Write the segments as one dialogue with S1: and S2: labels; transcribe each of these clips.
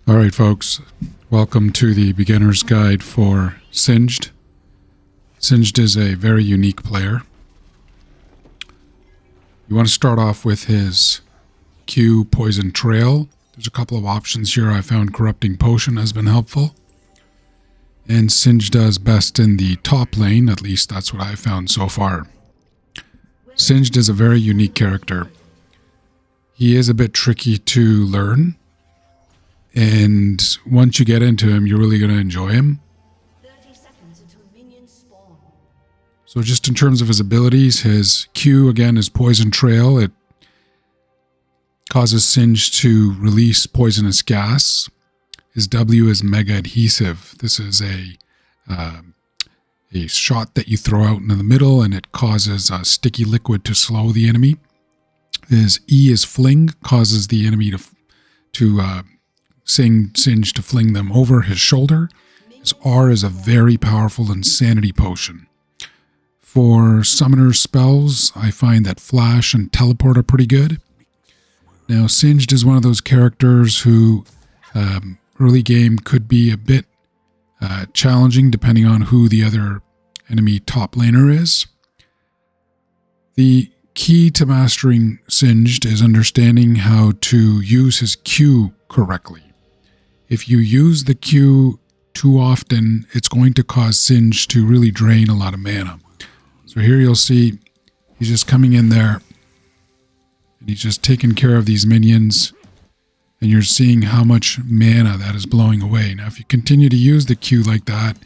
S1: All right, folks, welcome to the beginner's guide for Singed. Singed is a very unique player. You want to start off with his Q Poison Trail. There's a couple of options here. I found Corrupting Potion has been helpful. And Singed does best in the top lane, at least that's what I've found so far. Singed is a very unique character. He is a bit tricky to learn. And once you get into him, you're really going to enjoy him.
S2: 30 seconds until minions spawn.
S1: So just in terms of his abilities, his Q, again, is Poison Trail. It causes Singed to release poisonous gas. His W is Mega Adhesive. This is a shot that you throw out into the middle, and it causes a sticky liquid to slow the enemy. His E is Fling, causes the enemy to Singe to fling them over his shoulder. His R is a very powerful Insanity Potion. For summoner spells, I find that Flash and Teleport are pretty good. Now, Singed is one of those characters who early game could be a bit challenging depending on who the other enemy top laner is. The key to mastering Singed is understanding how to use his Q correctly. If you use the Q too often, it's going to cause Singed to really drain a lot of mana. So here you'll see he's just coming in there and he's just taking care of these minions, and you're seeing how much mana that is blowing away. Now if you continue to use the Q like that,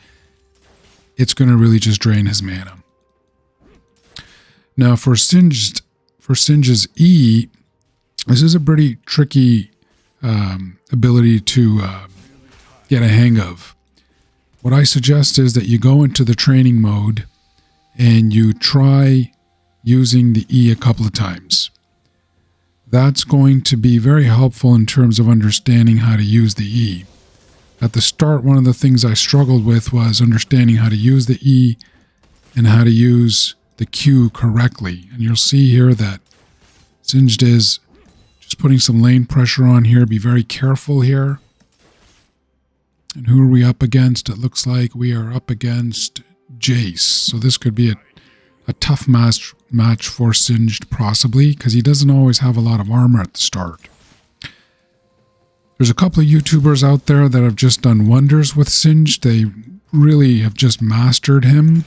S1: it's going to really just drain his mana. Now for Singe's E, this is a pretty tricky ability to get a hang of. What I suggest is that you go into the training mode and you try using the E a couple of times. That's going to be very helpful in terms of understanding how to use the E. At the start, one of the things I struggled with was understanding how to use the E and how to use the Q correctly. And you'll see here that Singed is just putting some lane pressure on here. Be very careful here. And who are we up against? It looks like we are up against Jace. So this could be a tough match for Singed, possibly, because he doesn't always have a lot of armor at the start. There's a couple of YouTubers out there that have just done wonders with Singed. They really have just mastered him.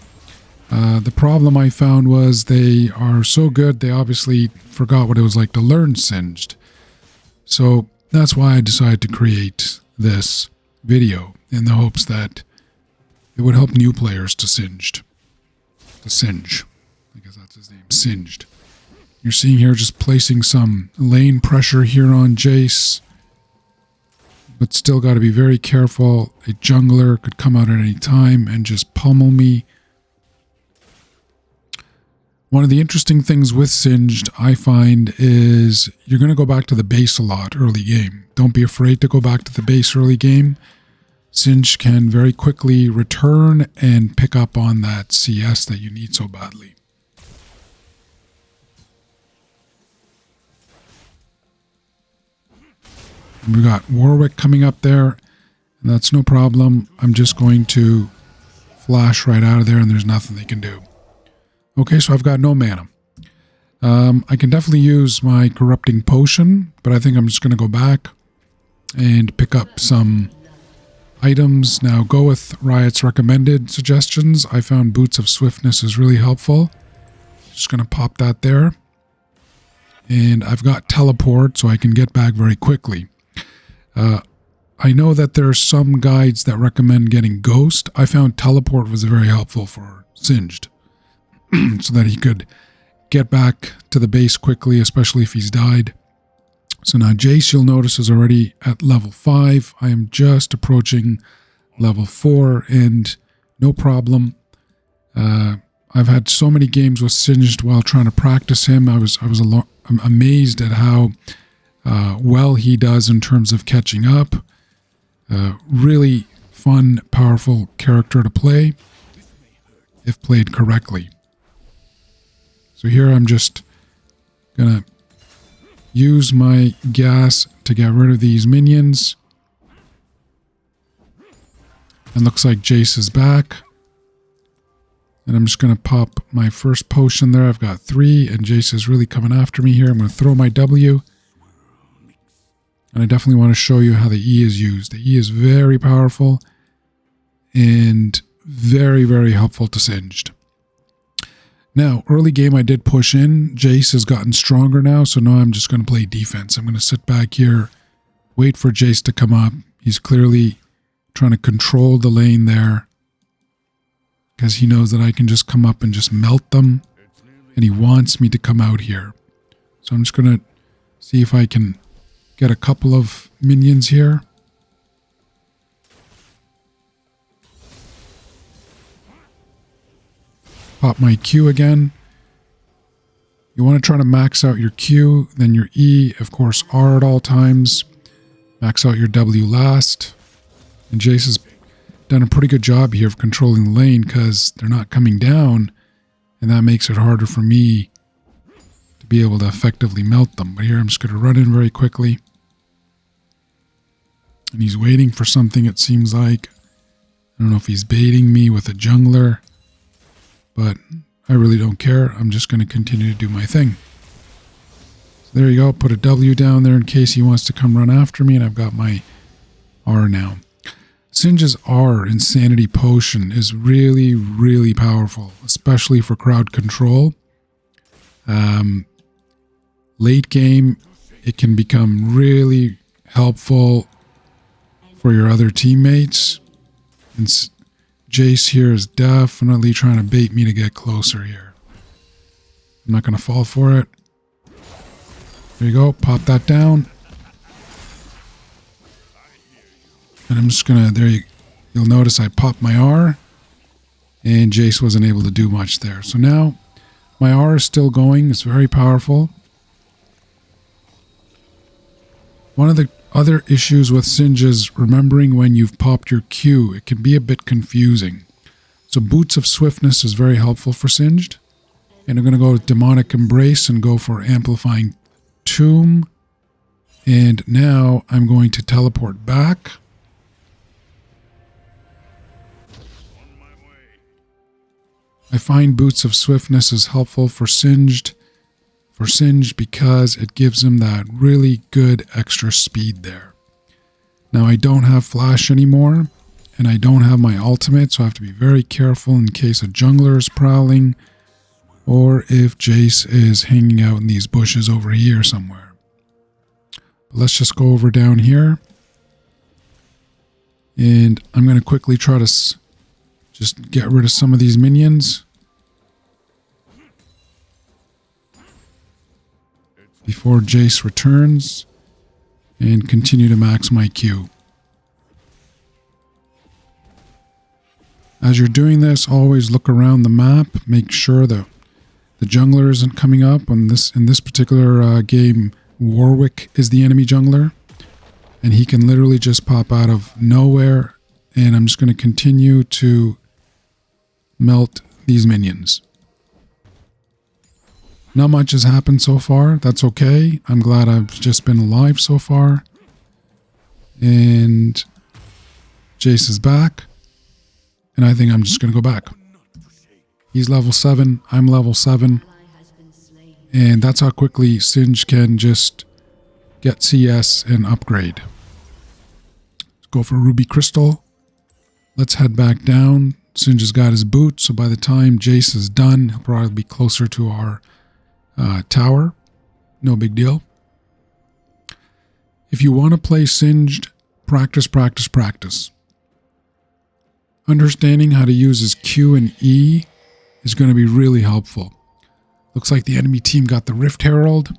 S1: The problem I found was they are so good, they obviously forgot what it was like to learn Singed. So that's why I decided to create this video, in the hopes that it would help new players to Singe. I guess that's his name, Singed. You're seeing here just placing some lane pressure here on Jace, but still got to be very careful. A jungler could come out at any time and just pummel me. One of the interesting things with Singed, I find, is you're going to go back to the base a lot early game. Don't be afraid to go back to the base early game. Singed can very quickly return and pick up on that CS that you need so badly. And we got Warwick coming up there, and that's no problem. I'm just going to flash right out of there, and there's nothing they can do. Okay, so I've got no mana. I can definitely use my Corrupting Potion, but I think I'm just going to go back and pick up some items. Now, go with Riot's recommended suggestions. I found Boots of Swiftness is really helpful. Just going to pop that there. And I've got Teleport, so I can get back very quickly. I know that there are some guides that recommend getting Ghost. I found Teleport was very helpful for Singed, so that he could get back to the base quickly, especially if he's died. So now Jace, you'll notice, is already at level 5. I am just approaching level 4, and no problem. I've had so many games with Singed while trying to practice him. I'm amazed at how well he does in terms of catching up. Really fun, powerful character to play if played correctly. So here I'm just gonna use my gas to get rid of these minions. And looks like Jace is back. And I'm just going to pop my first potion there. I've got 3, and Jace is really coming after me here. I'm going to throw my W. And I definitely want to show you how the E is used. The E is very powerful and very, very helpful to Singed. Now, early game I did push in. Jace has gotten stronger now, so now I'm just going to play defense. I'm going to sit back here, wait for Jace to come up. He's clearly trying to control the lane there because he knows that I can just come up and just melt them, and he wants me to come out here. So I'm just going to see if I can get a couple of minions here. Pop my Q again. You want to try to max out your Q, then your E, of course R at all times. Max out your W last. And Jace has done a pretty good job here of controlling the lane because they're not coming down, and that makes it harder for me to be able to effectively melt them. But here I'm just going to run in very quickly. And he's waiting for something, it seems like. I don't know if he's baiting me with a jungler, but I really don't care. I'm just going to continue to do my thing. So there you go. Put a W down there in case he wants to come run after me, and I've got my R now. Singe's R, Insanity Potion, is really, really powerful, especially for crowd control. Late game, it can become really helpful for your other teammates. And Jace here is definitely trying to bait me to get closer here. I'm not going to fall for it. There you go. Pop that down. And I'm just going to, you'll notice I popped my R, and Jace wasn't able to do much there. So now my R is still going. It's very powerful. One of the other issues with Singe is remembering when you've popped your Q. It can be a bit confusing. So Boots of Swiftness is very helpful for Singed. And I'm going to go with Demonic Embrace and go for Amplifying Tomb. And now I'm going to teleport back. I find Boots of Swiftness is helpful for Singed because it gives him that really good extra speed there. Now I don't have flash anymore, and I don't have my ultimate, so I have to be very careful in case a jungler is prowling, or if Jace is hanging out in these bushes over here somewhere. But let's just go over down here, and I'm going to quickly try to just get rid of some of these minions before Jace returns, and continue to max my Q. As you're doing this, always look around the map, make sure that the jungler isn't coming up. In this particular game, Warwick is the enemy jungler, and he can literally just pop out of nowhere, and I'm just going to continue to melt these minions. Not much has happened so far. That's okay. I'm glad I've just been alive so far. And Jace is back. And I think I'm just going to go back. He's level 7. I'm level 7. And that's how quickly Singe can just get CS and upgrade. Let's go for Ruby Crystal. Let's head back down. Singe has got his boot, so by the time Jace is done, he'll probably be closer to our tower. No big deal. If you want to play Singed, practice, practice, practice. Understanding how to use his Q and E is going to be really helpful. Looks like the enemy team got the Rift Herald,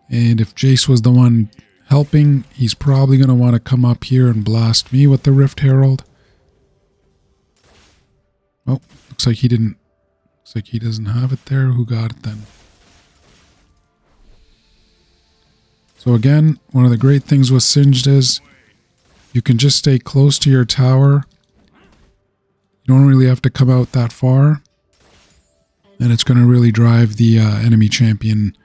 S1: and if Jace was the one helping, he's probably going to want to come up here and blast me with the Rift Herald. Oh, looks like he didn't. Looks like he doesn't have it there. Who got it then? So again, one of the great things with Singed is you can just stay close to your tower. You don't really have to come out that far. And it's going to really drive the enemy champion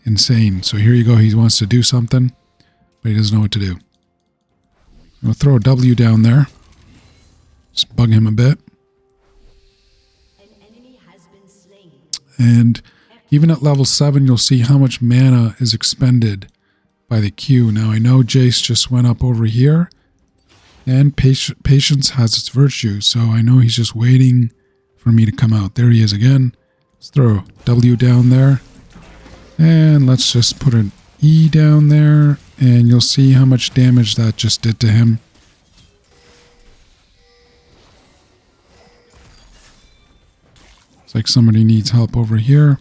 S1: insane. So here you go. He wants to do something, but he doesn't know what to do. I'm going to throw a W down there. Just bug him a bit.
S2: An enemy has been slain.
S1: And even at level 7, you'll see how much mana is expended by the Q. Now, I know Jace just went up over here. And patience has its virtue. So I know he's just waiting for me to come out. There he is again. Let's throw W down there. And let's just put an E down there. And you'll see how much damage that just did to him. It's like somebody needs help over here.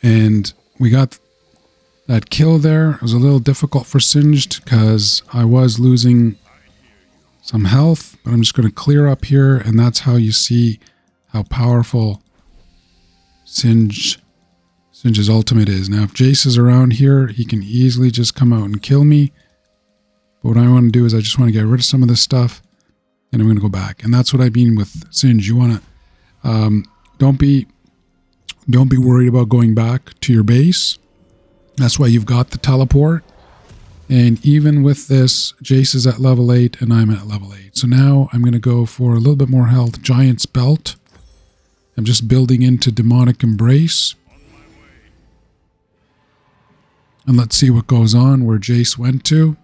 S1: And we got that kill there. It was a little difficult for Singed because I was losing some health, but I'm just going to clear up here, and that's how you see how powerful Singe's ultimate is. Now, if Jace is around here, he can easily just come out and kill me. But what I want to do is I just want to get rid of some of this stuff, and I'm going to go back. And that's what I mean with Singe. You want to don't be worried about going back to your base. That's why you've got the teleport. And even with this, Jace is at level 8 and I'm at level 8. So now I'm going to go for a little bit more health. Giant's Belt. I'm just building into Demonic Embrace. And let's see what goes on where Jace went to.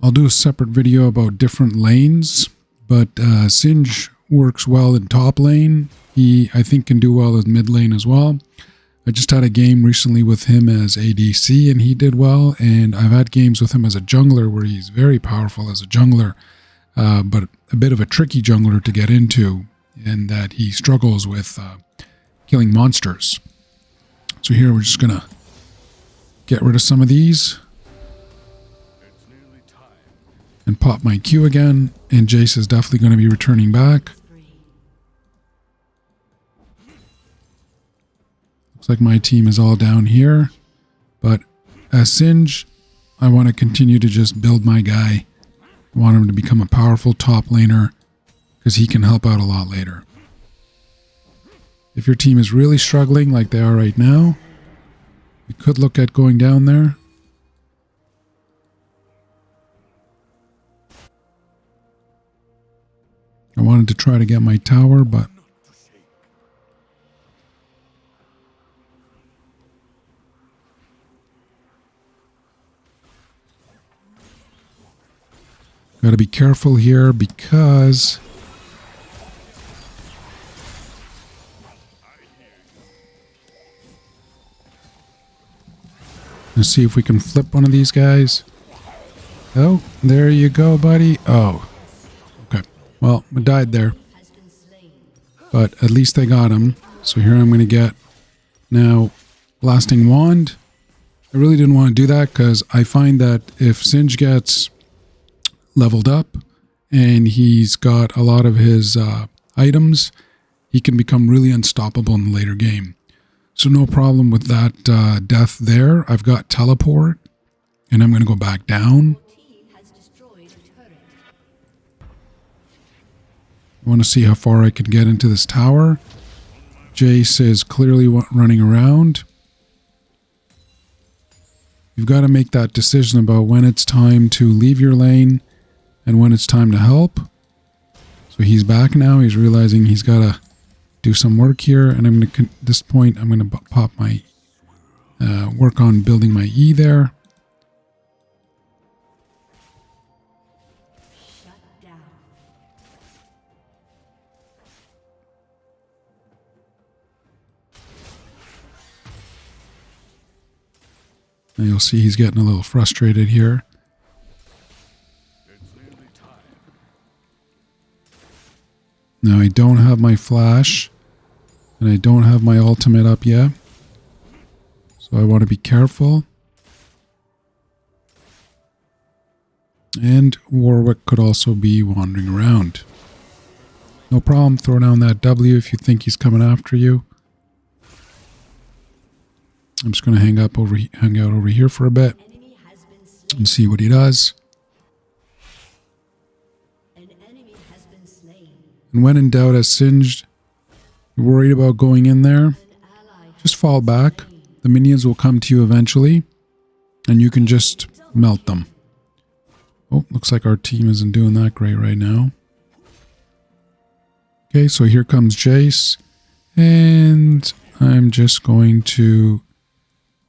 S1: I'll do a separate video about different lanes. But Singe works well in top lane. He, I think, can do well in mid lane as well. I just had a game recently with him as ADC, and he did well. And I've had games with him as a jungler where he's very powerful as a jungler, but a bit of a tricky jungler to get into, in that he struggles with killing monsters. So here we're just going to get rid of some of these. And pop my Q again, and Jace is definitely going to be returning back. Looks like my team is all down here, but as Singe, I want to continue to just build my guy. I want him to become a powerful top laner, because he can help out a lot later. If your team is really struggling like they are right now, you could look at going down there. I wanted to try to get my tower, but gotta be careful here because let's see if we can flip one of these guys. Oh, there you go, buddy. Oh. Well, I died there, but at least I got him. So here I'm going to get now Blasting Wand. I really didn't want to do that because I find that if Singe gets leveled up and he's got a lot of his items, he can become really unstoppable in the later game. So no problem with that death there. I've got teleport and I'm going to go back down. I want to see how far I can get into this tower. Jace is clearly running around. You've got to make that decision about when it's time to leave your lane and when it's time to help. So he's back now. He's realizing he's got to do some work here. And I'm going to, at this point, I'm going to pop my, work on building my E there. And you'll see he's getting a little frustrated here. Now I don't have my flash, and I don't have my ultimate up yet. So I want to be careful. And Warwick could also be wandering around. No problem, throw down that W if you think he's coming after you. I'm just going to hang out over here for a bit
S2: Enemy has been slain.
S1: and see what he does.
S2: An enemy has been slain.
S1: And when in doubt, as Singed, you're worried about going in there,
S2: An ally
S1: just fall back. The minions will come to you eventually, and you can just melt them. Oh, looks like our team isn't doing that great right now. Okay, so here comes Jace, and I'm just going to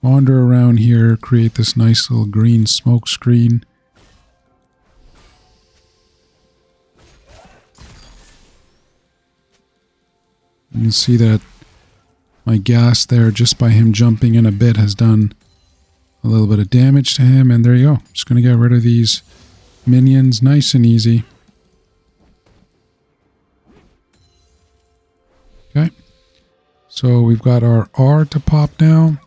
S1: wander around here, create this nice little green smoke screen. You can see that my gas there, just by him jumping in a bit, has done a little bit of damage to him. And there you go. Just going to get rid of these minions nice and easy. Okay. So we've got our R to pop now.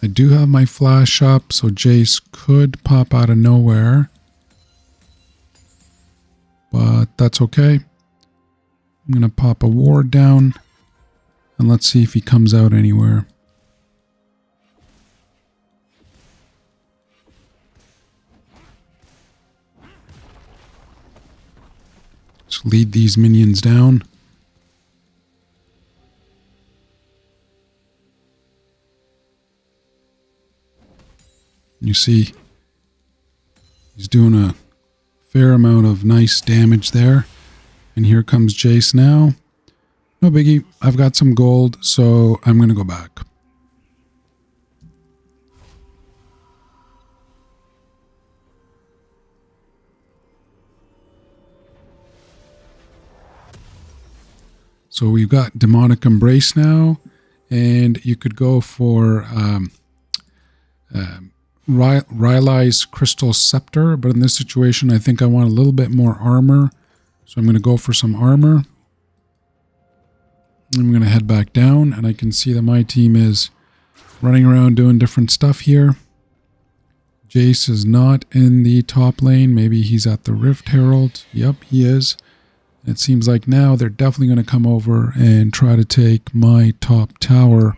S1: I do have my flash up, so Jace could pop out of nowhere. But that's okay. I'm going to pop a ward down. And let's see if he comes out anywhere. Just lead these minions down. You see, he's doing a fair amount of nice damage there. And here comes Jace now. No biggie, I've got some gold, so I'm going to go back. So we've got Demonic Embrace now, and you could go for Rylai's Crystal Scepter, but in this situation I think I want a little bit more armor, so I'm going to go for some armor. I'm going to head back down, and I can see that my team is running around doing different stuff here. Jace is not in the top lane. Maybe he's at the Rift Herald. Yep, he is. It seems like now they're definitely going to come over and try to take my top tower.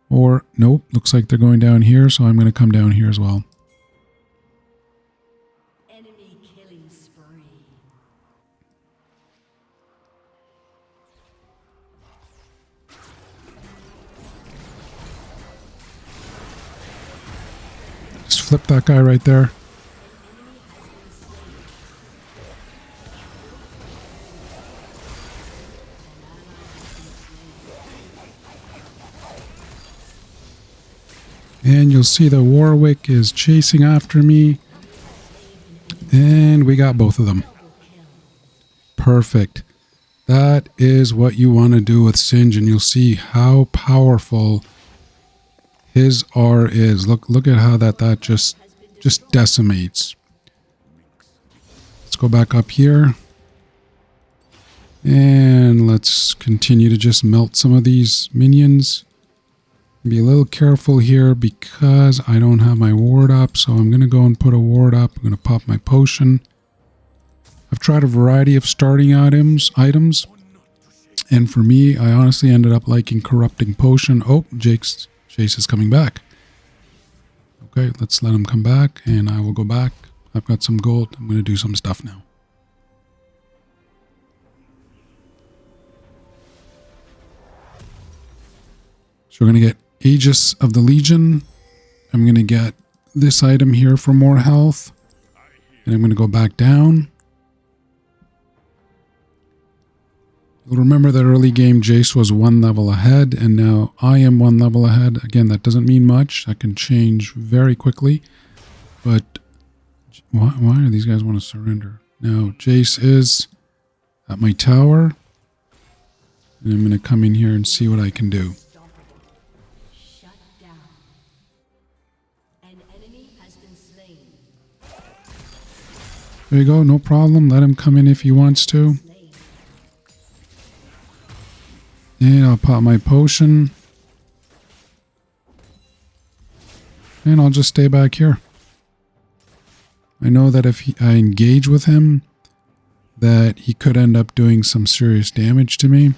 S1: Or, nope, looks like they're going down here, so I'm going to come down here as well.
S2: enemy killing spree.
S1: Just flip that guy right there. And you'll see that Warwick is chasing after me. And we got both of them. Perfect. That is what you want to do with Singe, and you'll see how powerful his R is. Look at how that just decimates. Let's go back up here. And let's continue to just melt some of these minions. Be a little careful here because I don't have my ward up, so I'm going to go and put a ward up. I'm going to pop my potion. I've tried a variety of starting items, and for me, I honestly ended up liking Corrupting Potion. Oh, Jace is coming back. Okay, let's let him come back, and I will go back. I've got some gold. I'm going to do some stuff now. So we're going to get Aegis of the Legion. I'm going to get this item here for more health. And I'm going to go back down. You'll remember that early game Jace was 1 level ahead, and now I am 1 level ahead. Again, that doesn't mean much. That can change very quickly. But why do these guys want to surrender? Now, Jace is at my tower. And I'm going to come in here and see what I can do.
S2: Shut down. An enemy has been slain.
S1: There you go, no problem. Let him come in if he wants to. And I'll pop my potion. And I'll just stay back here. I know that if I engage with him, that he could end up doing some serious damage to me.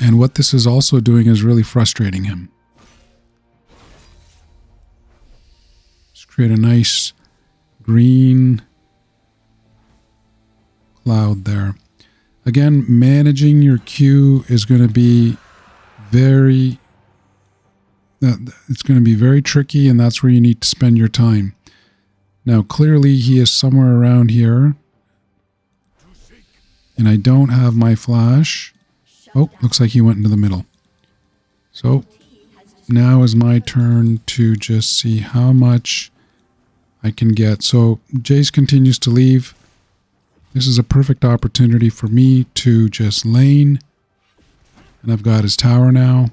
S1: And what this is also doing is really frustrating him. Just create a nice green cloud there. Again, managing your queue is going to be it's going to be very tricky, and that's where you need to spend your time. Now, clearly he is somewhere around here, and I don't have my flash. Oh, looks like he went into the middle. So now is my turn to just see how much I can get. So Jace continues to leave. This is a perfect opportunity for me to just lane. And I've got his tower now.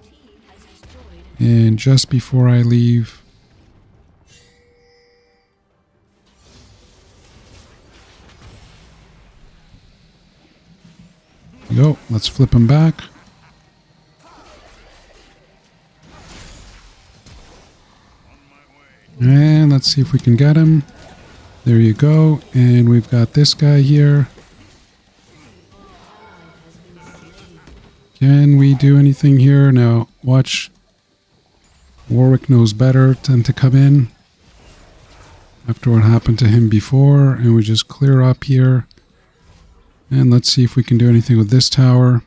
S1: And just before I leave, there we go. Let's flip him back. And let's see if we can get him. There you go. And we've got this guy here. Can we do anything here? Now, watch. Warwick knows better than to come in after what happened to him before. And we just clear up here. And let's see if we can do anything with this tower.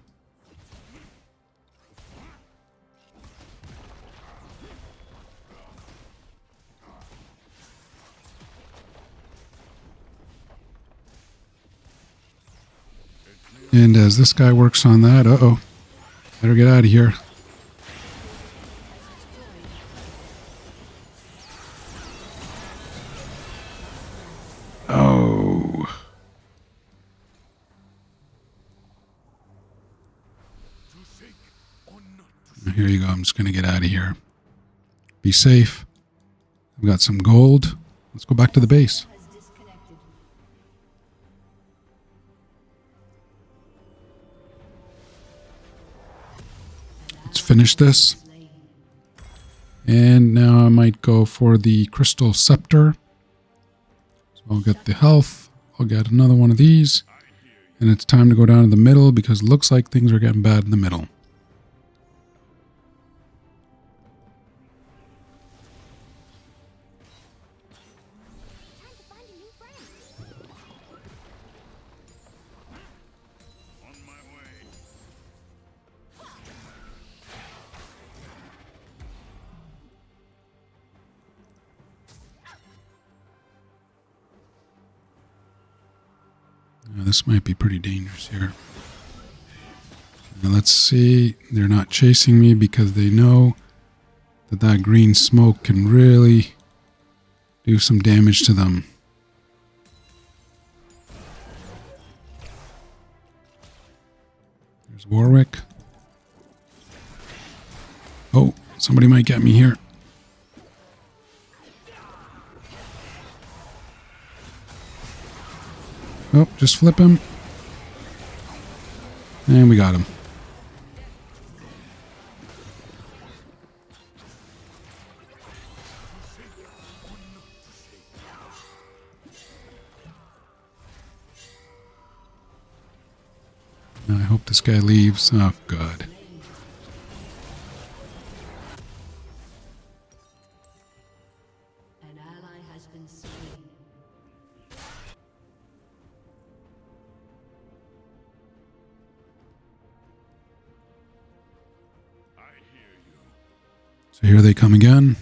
S1: And as this guy works on that, uh-oh, better get out of here. Oh. Here you go. I'm just going to get out of here. Be safe. I've got some gold. Let's go back to the base. Let's finish this. And now I might go for the crystal scepter. So I'll get the health. I'll get another one of these. And it's time to go down to the middle because it looks like things are getting bad in the middle. Now, this might be pretty dangerous here. Now let's see. They're not chasing me because they know that that green smoke can really do some damage to them. There's Warwick. Oh, somebody might get me here. Oh, just flip him. And we got him. I hope this guy leaves. Oh, God.
S2: An ally has been slain.
S1: So here they come again.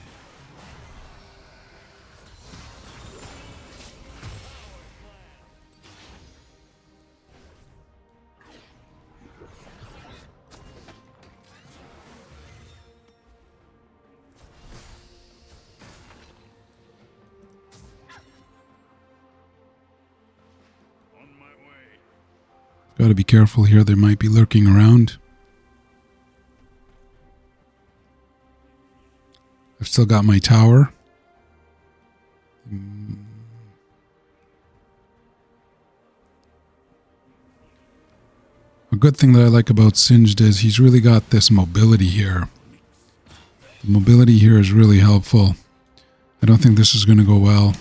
S1: Got to be careful here. They might be lurking around. I've still got my tower. A good thing that I like about Singed is he's really got this mobility here. The mobility here is really helpful. I don't think this is going to go well.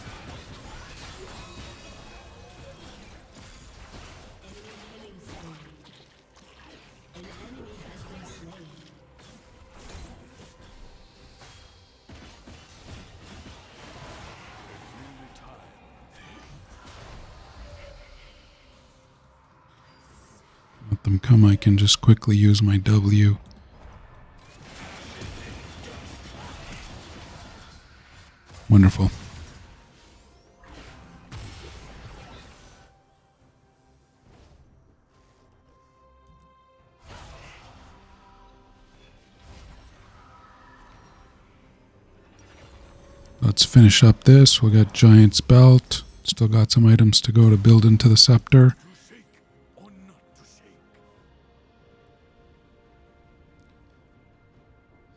S1: them come, I can just quickly use my W. Wonderful. Let's finish up this. We got Giant's Belt. Still got some items to go to build into the scepter.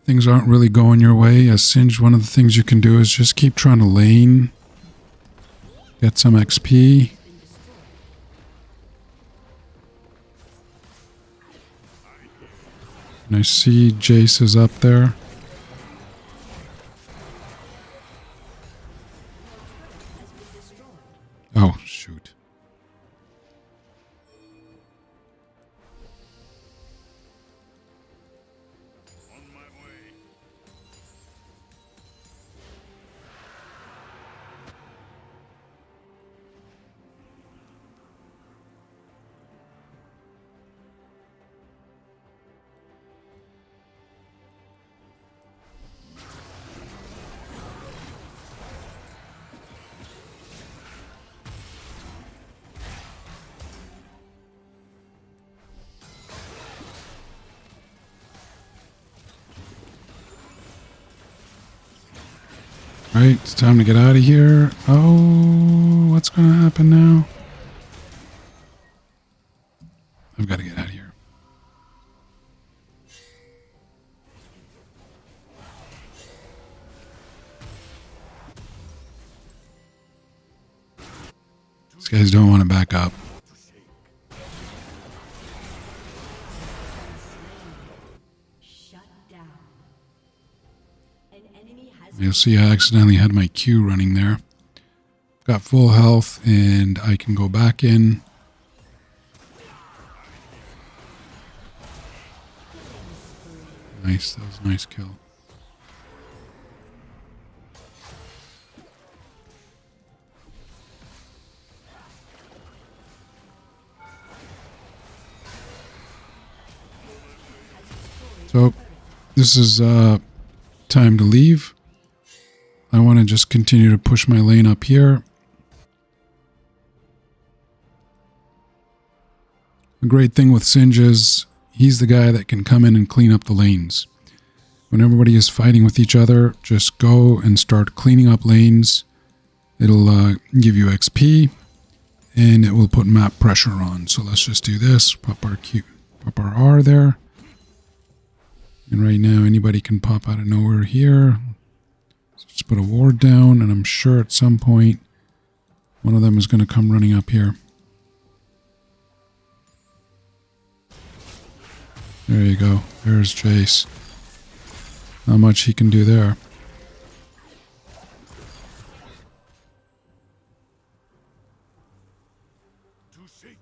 S1: Things aren't really going your way. As Singed, one of the things you can do is just keep trying to lane. Get some XP. And I see Jace is up there. Oh, shoot. Right, it's time to get out of here. Oh, what's going to happen now? I've got to get out of here. These guys don't want to back up. You'll see I accidentally had my Q running there. Got full health and I can go back in. Nice, that was a nice kill. So this is time to leave. I want to just continue to push my lane up here. The great thing with Singe is he's the guy that can come in and clean up the lanes. When everybody is fighting with each other, just go and start cleaning up lanes. It'll give you XP and it will put map pressure on. So let's just do this. Pop our Q, pop our R there. And right now anybody can pop out of nowhere here. Just put a ward down, and I'm sure at some point one of them is going to come running up here. There you go. There's Jace. Not much he can do there.
S3: To shake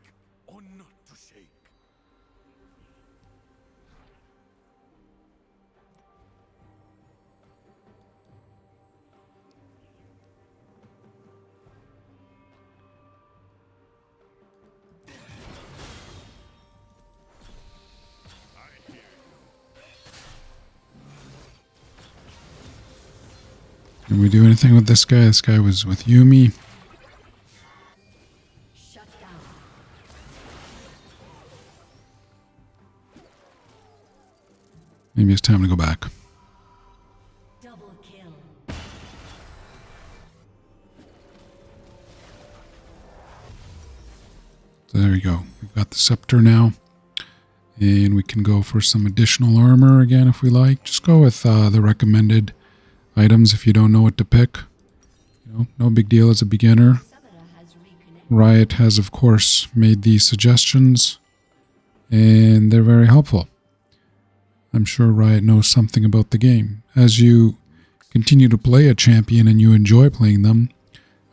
S3: or not to shake.
S1: Can we do anything with this guy? This guy was with Yumi.
S2: Shut down.
S1: Maybe it's time to go back.
S2: Double kill.
S1: So there you go. We've got the scepter now. And we can go for some additional armor again if we like. Just go with the recommended items if you don't know what to pick. You know, no big deal as a beginner. Riot has, of course, made these suggestions, and they're very helpful. I'm sure Riot knows something about the game. As you continue to play a champion and you enjoy playing them,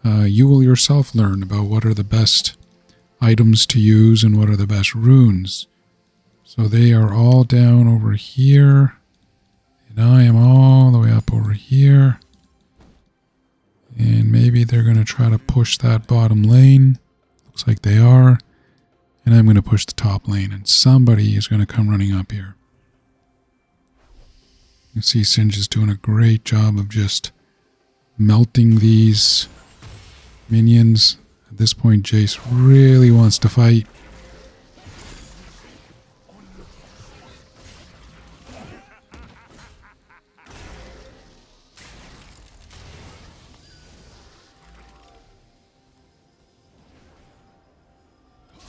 S1: you will yourself learn about what are the best items to use and what are the best runes. So they are all down over here. And I am all the way up over here. And maybe they're going to try to push that bottom lane. Looks like they are. And I'm going to push the top lane, and somebody is going to come running up here. You see Singe is doing a great job of just melting these minions. At this point, Jace really wants to fight.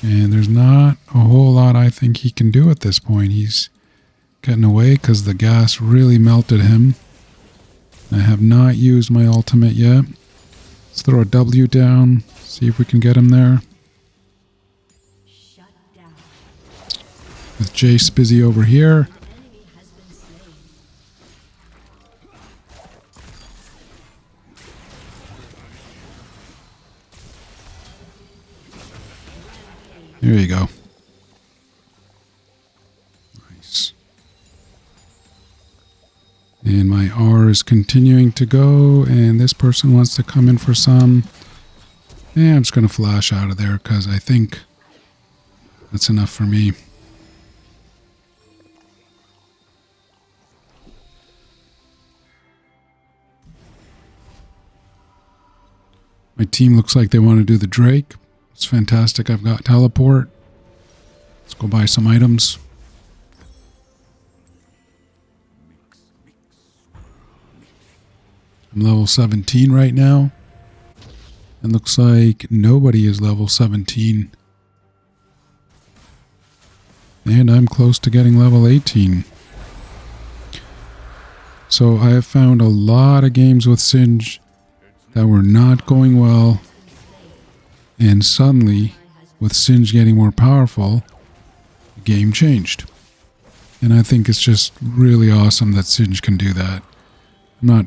S1: And there's not a whole lot I think he can do at this point. He's getting away because the gas really melted him. I have not used my ultimate yet. Let's throw a W down, see if we can get him there.
S2: Shut down.
S1: With Jace busy over here.
S2: Enemy has been slain.
S1: There you go. Nice. And my R is continuing to go, and this person wants to come in for some. And I'm just going to flash out of there because I think that's enough for me. My team looks like they want to do the Drake. It's fantastic. I've got teleport. Let's go buy some items. I'm level 17 right now. And looks like nobody is level 17. And I'm close to getting level 18. So I have found a lot of games with Singe that were not going well. And suddenly, with Singe getting more powerful, the game changed. And I think it's just really awesome that Singe can do that. I'm not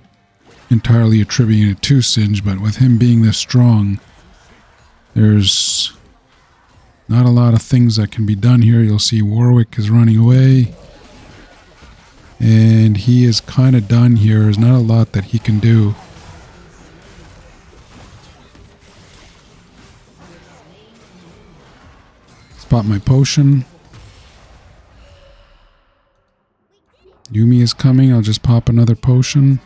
S1: entirely attributing it to Singe, but with him being this strong, there's not a lot of things that can be done here. You'll see Warwick is running away. And he is kind of done here. There's not a lot that he can do. Pop my potion. Yumi is coming. I'll just pop another potion.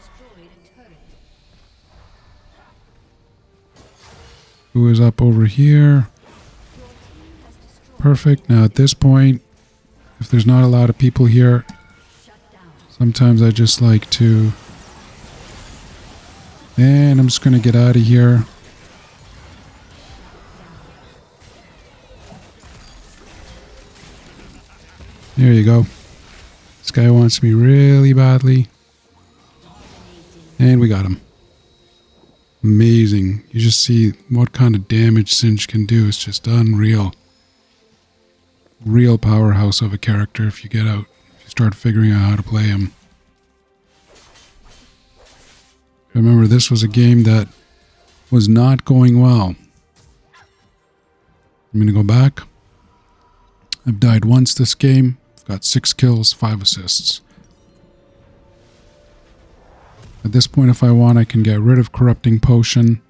S1: Who is up over here? Perfect. Now at this point, if there's not a lot of people here, sometimes I just like to... And I'm just going to get out of here. There you go. This guy wants me really badly. And we got him. Amazing. You just see what kind of damage Singe can do. It's just unreal. Real powerhouse of a character if you get out. If you start figuring out how to play him. Remember, this was a game that was not going well. I'm going to go back. I've died once this game. I've got 6 kills, 5 assists. At this point, if I want, I can get rid of Corrupting Potion.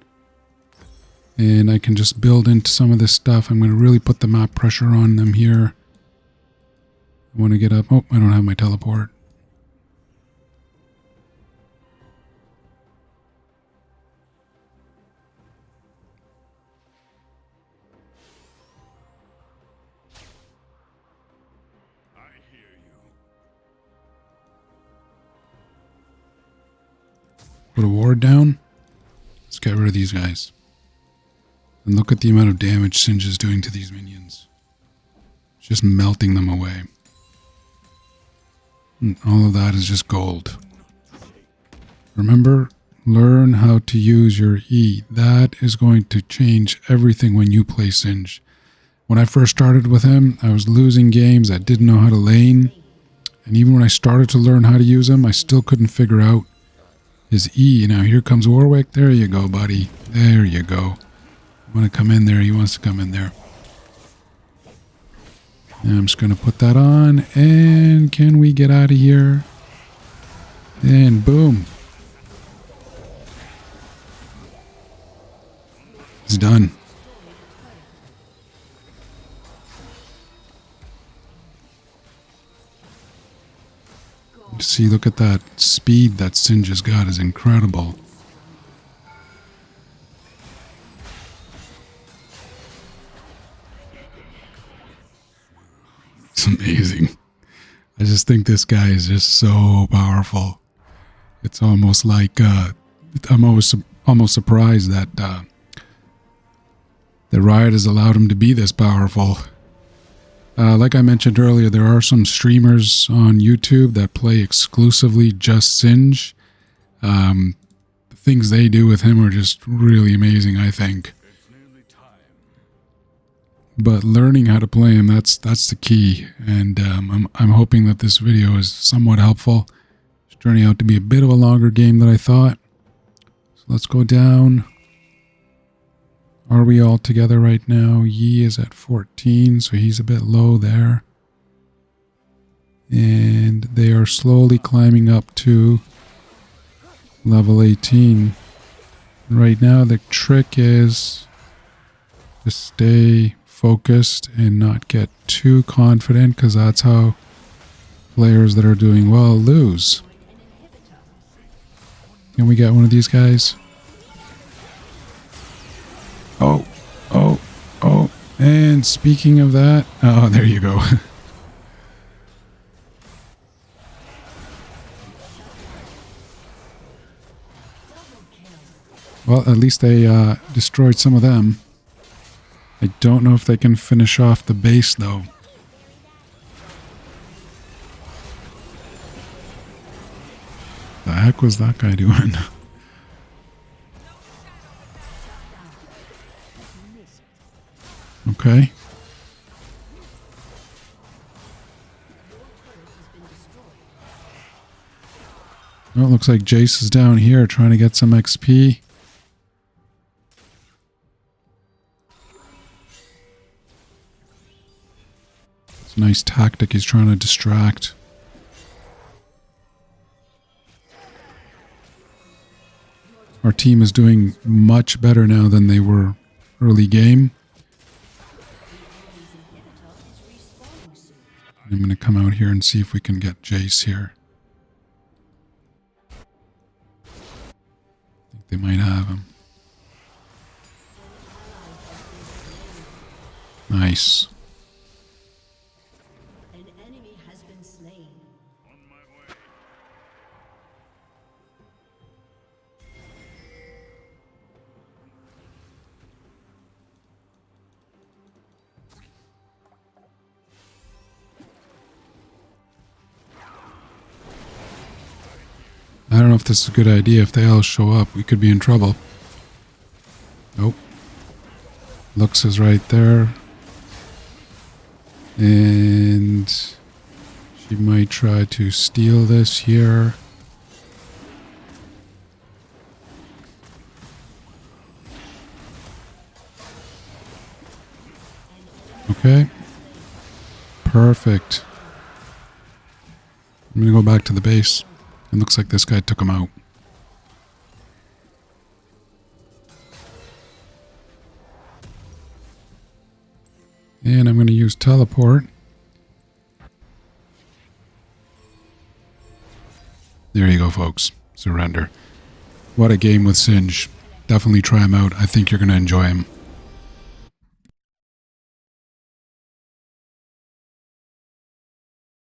S1: And I can just build into some of this stuff. I'm going to really put the map pressure on them here. I want to get up. Oh, I don't have my teleport. Put a ward down. Let's get rid of these guys. And look at the amount of damage Singe is doing to these minions. Just melting them away. And all of that is just gold. Remember, learn how to use your E. That is going to change everything when you play Singe. When I first started with him, I was losing games. I didn't know how to lane. And even when I started to learn how to use him, I still couldn't figure out his E. Now here comes Warwick. There you go, buddy. There you go. You want to come in there? He wants to come in there. And I'm just going to put that on. And can we get out of here? And boom. It's done. see, look at that speed that Singe has got is incredible. It's amazing. I just think this guy is just so powerful. It's almost like I'm almost surprised that that Riot has allowed him to be this powerful. Like I mentioned earlier, there are some streamers on YouTube that play exclusively just Singe. The things they do with him are just really amazing, I think. But learning how to play him, that's the key. And I'm hoping that this video is somewhat helpful. It's turning out to be a bit of a longer game than I thought. So let's go down. Are we all together right now? Yi is at 14, so he's a bit low there. And they are slowly climbing up to level 18. Right now the trick is to stay focused and not get too confident, because that's how players that are doing well lose. Can we get one of these guys? Oh, and speaking of that, oh, there you go. Well, at least they destroyed some of them. I don't know if they can finish off the base, though. The heck was that guy doing? Okay. Well, it looks like Jace is down here trying to get some XP. It's a nice tactic. He's trying to distract. Our team is doing much better now than they were early game. I'm going to come out here and see if we can get Jace here. I think they might have him. Nice.
S2: An enemy has been slain.
S1: I don't know if this is a good idea. If they all show up, we could be in trouble. Nope. Lux is right there. And she might try to steal this here. Okay. Perfect. I'm going to go back to the base. It looks like this guy took him out. And I'm going to use teleport. There you go, folks. Surrender. What a game with Singe. Definitely try him out. I think you're going to enjoy him.